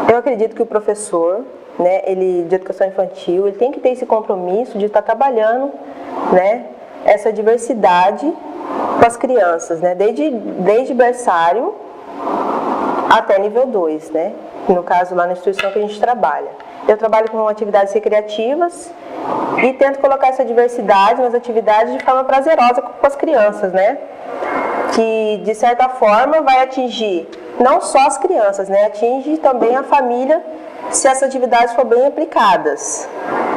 Eu acredito que o professor, né, de educação infantil, ele tem que ter esse compromisso de estar trabalhando, né, essa diversidade com as crianças, né, desde berçário até nível 2, né, no caso lá na instituição que a gente trabalha. Eu trabalho com atividades recreativas e tento colocar essa diversidade nas atividades de forma prazerosa com as crianças, né, que de certa forma vai atingir não só as crianças, né, atinge também a família se essas atividades forem bem aplicadas,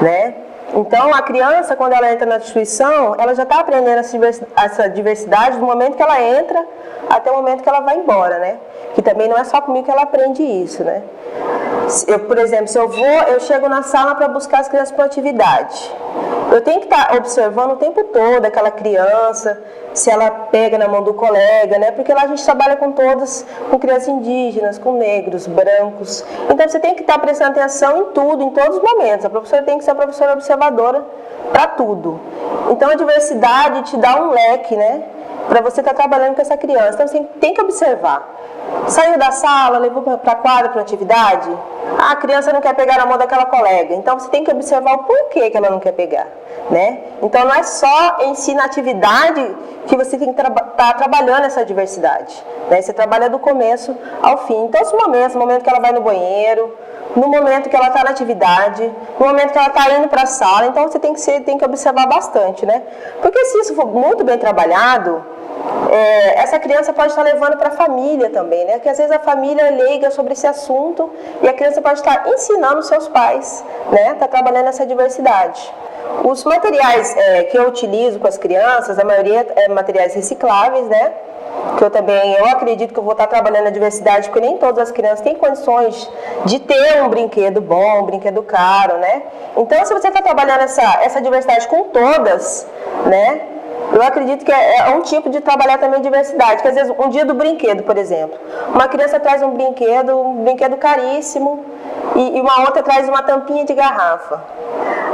né. Então, a criança, quando ela entra na instituição, ela já está aprendendo essa diversidade do momento que ela entra até o momento que ela vai embora, né. Que também não é só comigo que ela aprende isso, né. Por exemplo, se eu chego na sala para buscar as crianças para atividade. Eu tenho que estar observando o tempo todo aquela criança, se ela pega na mão do colega, né? Porque lá a gente trabalha com crianças indígenas, com negros, brancos. Então você tem que estar prestando atenção em tudo, em todos os momentos. A professora tem que ser a professora observadora para tudo. Então a diversidade te dá um leque, né? Para você estar trabalhando com essa criança. Então você tem que observar. Saiu da sala, levou para a quadra para atividade, a criança não quer pegar na mão daquela colega. Então você tem que observar o porquê que ela não quer pegar, né? Então não é só em si na atividade que você tem que estar trabalhando essa diversidade, né? Você trabalha do começo ao fim. Em todos os momentos, no momento que ela vai no banheiro, no momento que ela está na atividade, no momento que ela está indo para a sala. Então você tem que observar bastante, né? Porque se isso for muito bem trabalhado, essa criança pode estar levando para a família também, né? Porque às vezes a família é leiga sobre esse assunto e a criança pode estar ensinando os seus pais, né? Está trabalhando essa diversidade. Os materiais que eu utilizo com as crianças, a maioria é materiais recicláveis, né? Que eu acredito que eu vou estar trabalhando a diversidade, porque nem todas as crianças têm condições de ter um brinquedo bom, um brinquedo caro, né? Então, se você está trabalhando essa diversidade com todas, né? Eu acredito que é um tipo de trabalhar também a diversidade, que às vezes um dia do brinquedo, por exemplo, uma criança traz um brinquedo caríssimo e uma outra traz uma tampinha de garrafa.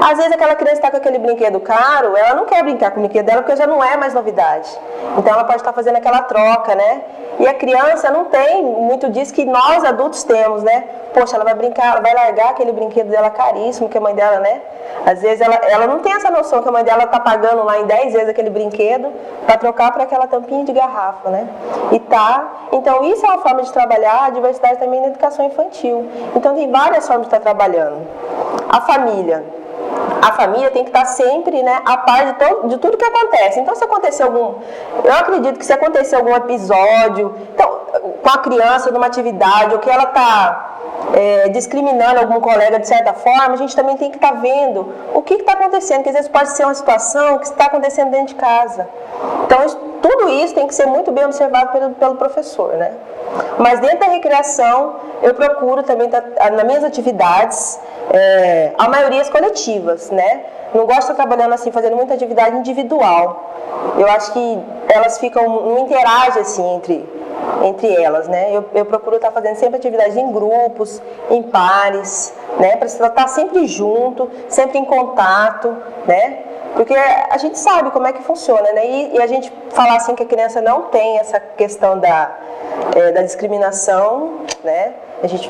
Às vezes aquela criança está com aquele brinquedo caro, ela não quer brincar com o brinquedo dela porque já não é mais novidade. Então ela pode estar fazendo aquela troca, né? E a criança não tem muito disso que nós adultos temos, né? Poxa, ela vai brincar, ela vai largar aquele brinquedo dela caríssimo que a mãe dela, né? Às vezes ela não tem essa noção que a mãe dela está pagando lá em 10 vezes aquele brinquedo para trocar para aquela tampinha de garrafa, né? Então isso é uma forma de trabalhar a diversidade também na educação infantil. Então tem várias formas de estar trabalhando. A família tem que estar sempre, né, a par de tudo que acontece. Então, se acontecer eu acredito que se acontecer algum episódio, então, com a criança numa atividade, ou que ela está discriminando algum colega de certa forma, a gente também tem que estar vendo o que está acontecendo, porque às vezes pode ser uma situação que está acontecendo dentro de casa. Então, tudo isso tem que ser muito bem observado pelo professor, né? Mas dentro da recreação, eu procuro também, nas minhas atividades, a maioria coletivas, né? Não gosto de estar trabalhando assim, fazendo muita atividade individual. Eu acho que elas não interagem assim entre elas, né? Eu procuro estar fazendo sempre atividades em grupos, em pares, né? Para estar sempre junto, sempre em contato, né? Porque a gente sabe como é que funciona, né? E a gente falar assim que a criança não tem essa questão da discriminação, né?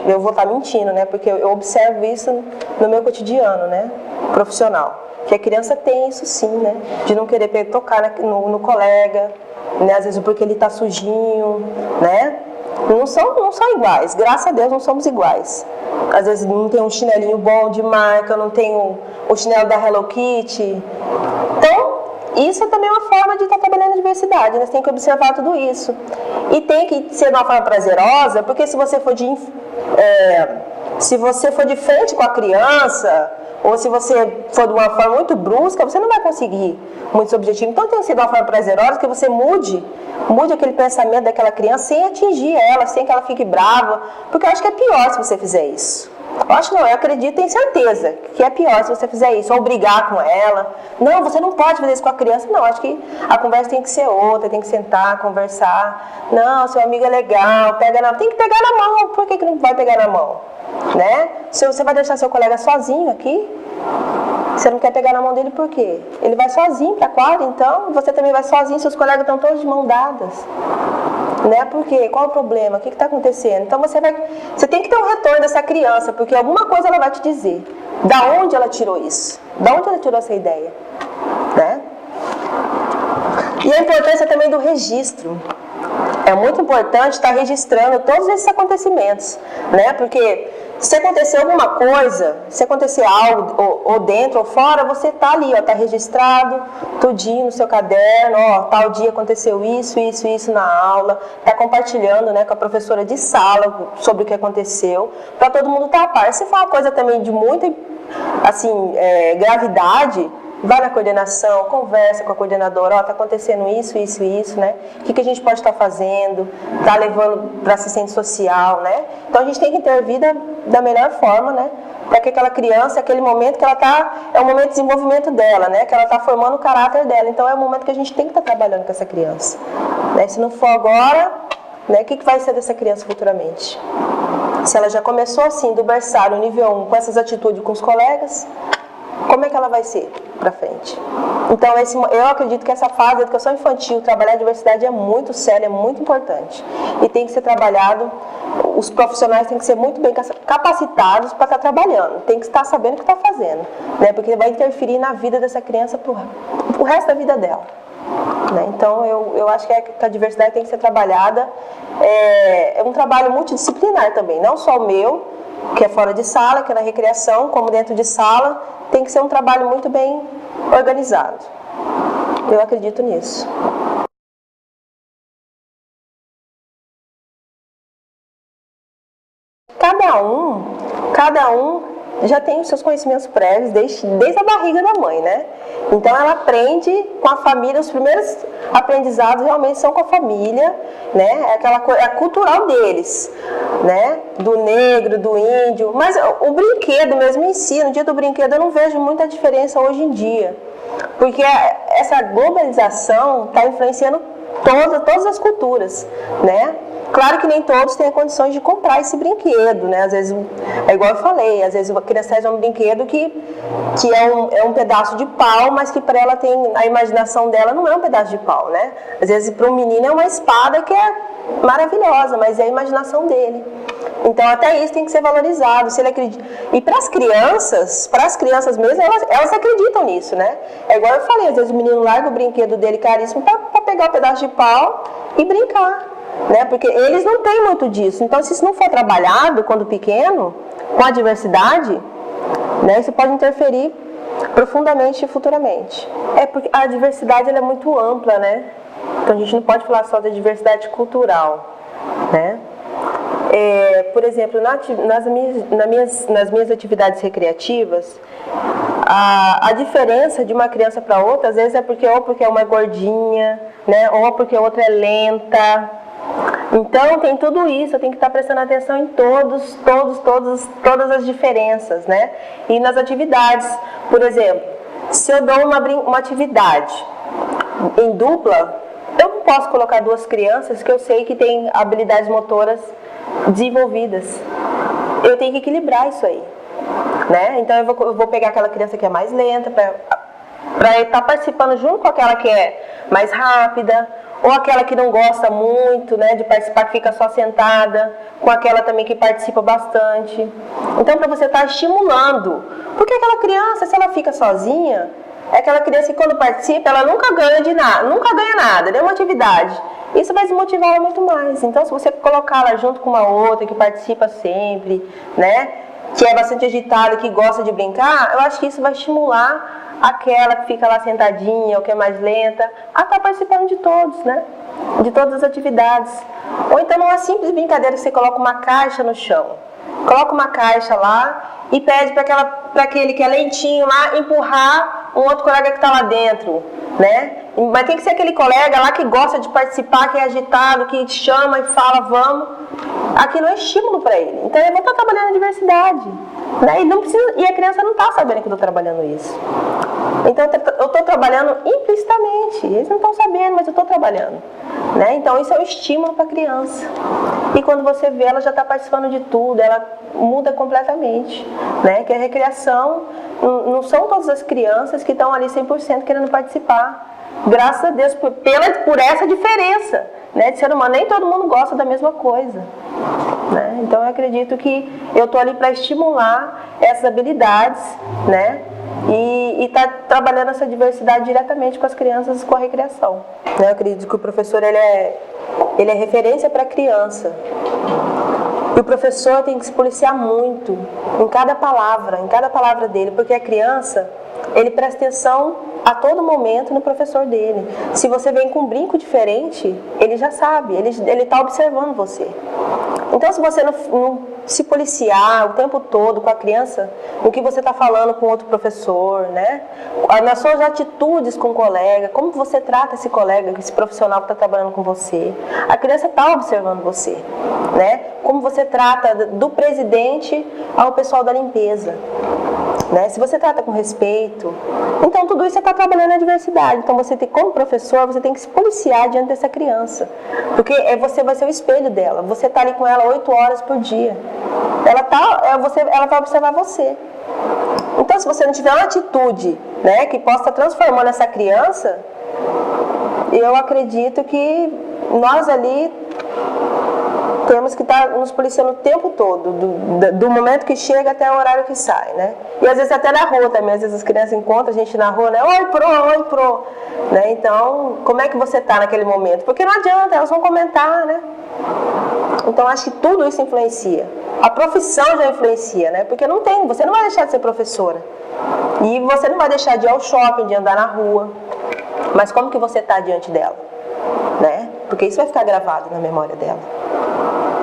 Eu vou estar mentindo, né? Porque eu observo isso no meu cotidiano, né? Profissional. Que a criança tem isso sim, né? De não querer tocar no colega, né? Às vezes porque ele está sujinho, né? Não são iguais, graças a Deus não somos iguais. Às vezes não tem um chinelinho bom de marca, não tem o chinelo da Hello Kitty. Então, isso é também uma forma de estar trabalhando a diversidade, né? Você tem que observar tudo isso. E tem que ser de uma forma prazerosa, porque se você for de frente com a criança, ou se você for de uma forma muito brusca, você não vai conseguir muitos objetivos. Então tem que ser de uma forma prazerosa, que você mude aquele pensamento daquela criança sem atingir ela, sem que ela fique brava, porque eu acho que é pior se você fizer isso, Eu acho não, eu acredito, tenho certeza que é pior se você fizer isso, ou brigar com ela. Não, você não pode fazer isso com a criança. Não, acho que a conversa tem que ser outra, tem que sentar, conversar. Não, seu amigo é legal, pega na mão. Tem que pegar na mão, por que não vai pegar na mão? Né? Se você vai deixar seu colega sozinho aqui, você não quer pegar na mão dele por quê? Ele vai sozinho para a quadra, então você também vai sozinho, seus colegas estão todos de mão dadas. Né? Por quê? Qual é o problema? O que está acontecendo? Então você tem que ter um retorno dessa criança, porque alguma coisa ela vai te dizer. Da onde ela tirou isso? Da onde ela tirou essa ideia? Né? E a importância também do registro. É muito importante estar registrando todos esses acontecimentos, né? Porque se acontecer alguma coisa, se acontecer algo, ou dentro ou fora, você está ali, está registrado, tudinho no seu caderno, tal dia aconteceu isso na aula, está compartilhando, né, com a professora de sala sobre o que aconteceu, para todo mundo estar a par. Se for uma coisa também de muita, assim, gravidade, vai na coordenação, conversa com a coordenadora, está acontecendo isso, né? O que a gente pode estar fazendo? Está levando para assistente social, né? Então a gente tem que intervir da melhor forma, né? Para que aquela criança, aquele momento que ela está, é o momento de desenvolvimento dela, né? Que ela está formando o caráter dela. Então é o momento que a gente tem que estar trabalhando com essa criança. Né? Se não for agora, né? O que vai ser dessa criança futuramente? Se ela já começou assim, do berçário, nível 1, com essas atitudes com os colegas, como é que ela vai ser para frente? Então, eu acredito que essa fase da educação infantil, trabalhar a diversidade é muito sério, é muito importante. E tem que ser trabalhado, os profissionais têm que ser muito bem capacitados para estar trabalhando. Tem que estar sabendo o que está fazendo, né? Porque vai interferir na vida dessa criança pro resto da vida dela. Né? Então, eu acho que a diversidade tem que ser trabalhada. É um trabalho multidisciplinar também, não só o meu, que é fora de sala, que é na recreação, como dentro de sala, tem que ser um trabalho muito bem organizado. Eu acredito nisso. Cada um já tem os seus conhecimentos prévios desde a barriga da mãe, né? Então ela aprende com a família, os primeiros aprendizados realmente são com a família, né? É cultural deles, né? Do negro, do índio, mas o brinquedo mesmo em si, no dia do brinquedo eu não vejo muita diferença hoje em dia, porque essa globalização está influenciando todas as culturas, né? Claro que nem todos têm condições de comprar esse brinquedo, né? Às vezes, é igual eu falei, às vezes a criança faz um brinquedo que é um pedaço de pau, mas que para ela tem, a imaginação dela não é um pedaço de pau, né? Às vezes para um menino é uma espada que é maravilhosa, mas é a imaginação dele. Então até isso tem que ser valorizado. Se ele acredita. E para as crianças mesmo, elas acreditam nisso, né? É igual eu falei, às vezes o menino larga o brinquedo dele caríssimo para pegar um pedaço de pau e brincar. Né? Porque eles não têm muito disso. Então, se isso não for trabalhado quando pequeno, com a diversidade, né, isso pode interferir profundamente futuramente. Porque a diversidade ela é muito ampla, né? Então a gente não pode falar só da diversidade cultural, né? Por exemplo, nas minhas atividades recreativas, a diferença de uma criança para outra, às vezes é porque é uma gordinha, né? Ou porque a outra é lenta. Então tem tudo isso, eu tenho que estar prestando atenção em todas as diferenças, né? E nas atividades, por exemplo, se eu dou uma atividade em dupla, eu não posso colocar duas crianças que eu sei que têm habilidades motoras desenvolvidas. Eu tenho que equilibrar isso aí, né? Então eu vou pegar aquela criança que é mais lenta para estar participando junto com aquela que é mais rápida, ou aquela que não gosta muito, né, de participar, que fica só sentada, com aquela também que participa bastante. Então, para você estar estimulando, porque aquela criança, se ela fica sozinha, é aquela criança que quando participa, ela nunca ganha nada, é uma atividade. Isso vai desmotivar ela muito mais. Então, se você colocar ela junto com uma outra que participa sempre, né, que é bastante agitada, que gosta de brincar, eu acho que isso vai estimular aquela que fica lá sentadinha, ou que é mais lenta, a estar participando de todos, né? De todas as atividades. Ou então numa simples brincadeira que você coloca uma caixa no chão. Coloca uma caixa lá e pede para aquele que é lentinho lá empurrar um outro colega que está lá dentro, né? Mas tem que ser aquele colega lá que gosta de participar, que é agitado, que chama e fala, vamos. aquilo é estímulo para ele. Então eu vou estar trabalhando a diversidade, né? E a criança não está sabendo que eu estou trabalhando isso. Então eu estou trabalhando implicitamente, eles não estão sabendo, mas eu estou trabalhando, né? Então isso é um estímulo para a criança. E quando você vê, ela já está participando de tudo, ela muda completamente, né? Que a recreação, não são todas as crianças que estão ali 100% querendo participar. Graças a Deus por essa diferença, né, de ser humano. Nem todo mundo gosta da mesma coisa, né? Então eu acredito que eu estou ali para estimular essas habilidades, né? E tá trabalhando essa diversidade diretamente com as crianças com a recreação, né? Eu acredito que o professor ele é referência para a criança. E o professor tem que se policiar muito em cada palavra dele, porque a criança, ele presta atenção a todo momento no professor dele. Se você vem com um brinco diferente, ele já sabe, ele está observando você. Então, se você não se policiar o tempo todo com a criança, o que você está falando com outro professor, né? Nas suas atitudes com o colega, como você trata esse colega, esse profissional que está trabalhando com você. A criança está observando você, né? Como você trata do presidente ao pessoal da limpeza, né? Se você trata com respeito, então tudo isso você está trabalhando a diversidade. Então você tem, como professor, você tem que se policiar diante dessa criança, porque você vai ser o espelho dela. Você está ali com ela 8 horas por dia. Ela vai observar você. Então, se você não tiver uma atitude, né, que possa estar transformando essa criança, eu acredito que nós ali temos que estar nos policiando o tempo todo, do momento que chega até o horário que sai, né? E às vezes até na rua também, às vezes as crianças encontram a gente na rua, né? Oi, pro, né? Então, como é que você está naquele momento? Porque não adianta, elas vão comentar, né? Então, acho que tudo isso influencia. A profissão já influencia, né? Porque você não vai deixar de ser professora. E você não vai deixar de ir ao shopping, de andar na rua. Mas como que você está diante dela, né? Porque isso vai ficar gravado na memória dela.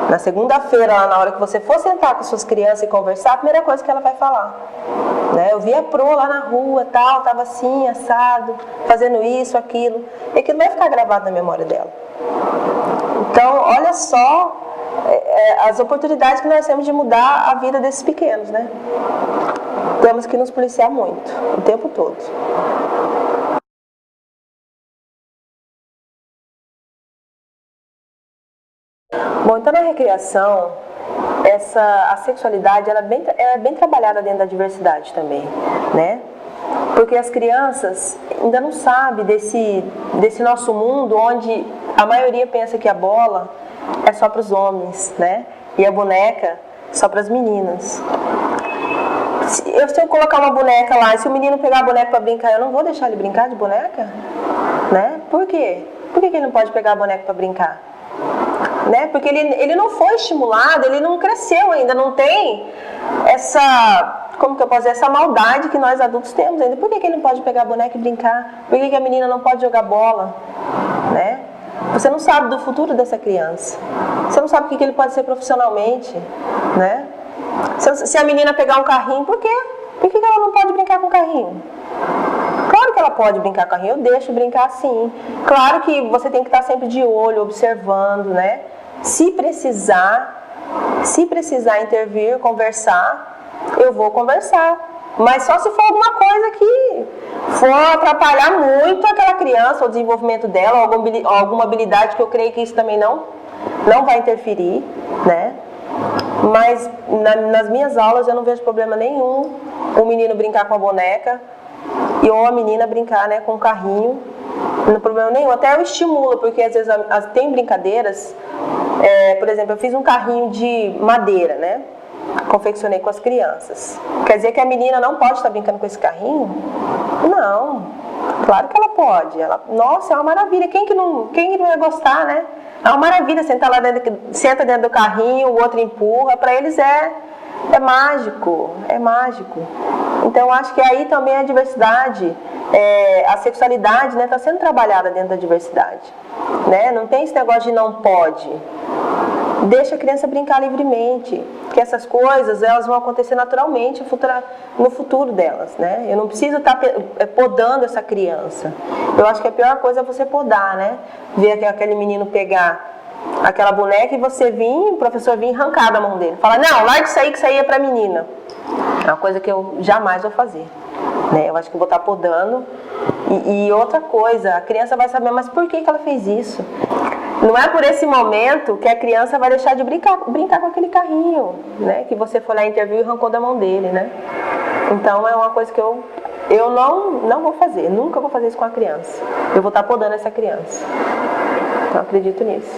Na segunda-feira, lá na hora que você for sentar com suas crianças e conversar, a primeira coisa que ela vai falar, né? Eu vi a Pro lá na rua, tal, tava assim, assado, fazendo isso, aquilo. E aquilo vai ficar gravado na memória dela. Então, olha só as oportunidades que nós temos de mudar a vida desses pequenos, né? Temos que nos policiar muito, o tempo todo. Bom, então na recreação, a sexualidade ela é bem trabalhada dentro da diversidade também, né? Porque as crianças ainda não sabem desse nosso mundo onde a maioria pensa que a bola é só para os homens, né? E a boneca só para as meninas. Se eu colocar uma boneca lá, e se o menino pegar a boneca para brincar, eu não vou deixar ele brincar de boneca? Né? Por quê? Por que ele não pode pegar a boneca para brincar? Né? Porque ele não foi estimulado, ele não cresceu ainda, não tem como que eu posso dizer, essa maldade que nós adultos temos ainda. Por que ele não pode pegar a boneca e brincar? Por que a menina não pode jogar bola? Né? Você não sabe do futuro dessa criança. Você não sabe o que ele pode ser profissionalmente, né? Se a menina pegar um carrinho, por quê? Por que ela não pode brincar com o carrinho? Claro que ela pode brincar com o carrinho, eu deixo brincar sim. Claro que você tem que estar sempre de olho, observando, né? Se precisar intervir, conversar, eu vou conversar. Mas só se for alguma coisa que for atrapalhar muito aquela criança, o desenvolvimento dela, alguma habilidade que eu creio que isso também não vai interferir, né? Mas nas minhas aulas eu não vejo problema nenhum o menino brincar com a boneca ou a menina brincar, né, com o carrinho. Não tem problema nenhum, até eu estimulo, porque às vezes tem brincadeiras, por exemplo, eu fiz um carrinho de madeira, né? Confeccionei com as crianças. Quer dizer que a menina não pode estar brincando com esse carrinho? Não, claro que ela pode. Nossa, é uma maravilha. Quem que não ia gostar, né? É uma maravilha sentar lá senta dentro do carrinho, o outro empurra. Para eles é mágico, é mágico. Então acho que aí também a diversidade, a sexualidade, né, está sendo trabalhada dentro da diversidade, né? Não tem esse negócio de não pode. Deixa a criança brincar livremente, que essas coisas elas vão acontecer naturalmente no futuro delas, né? Eu não preciso estar podando essa criança. Eu acho que a pior coisa é você podar, né? Ver aquele menino pegar aquela boneca e você vir, o professor vir arrancar da mão dele. Fala, não, larga isso aí, que isso aí é pra menina. É uma coisa que eu jamais vou fazer. Né? Eu acho que eu vou estar podando. E outra coisa, a criança vai saber, mas por que ela fez isso? Não é por esse momento que a criança vai deixar de brincar com aquele carrinho, né? Que você foi lá interviu e arrancou da mão dele, né? Então é uma coisa que eu não vou fazer, nunca vou fazer isso com a criança. Eu vou estar podando essa criança. Então eu acredito nisso.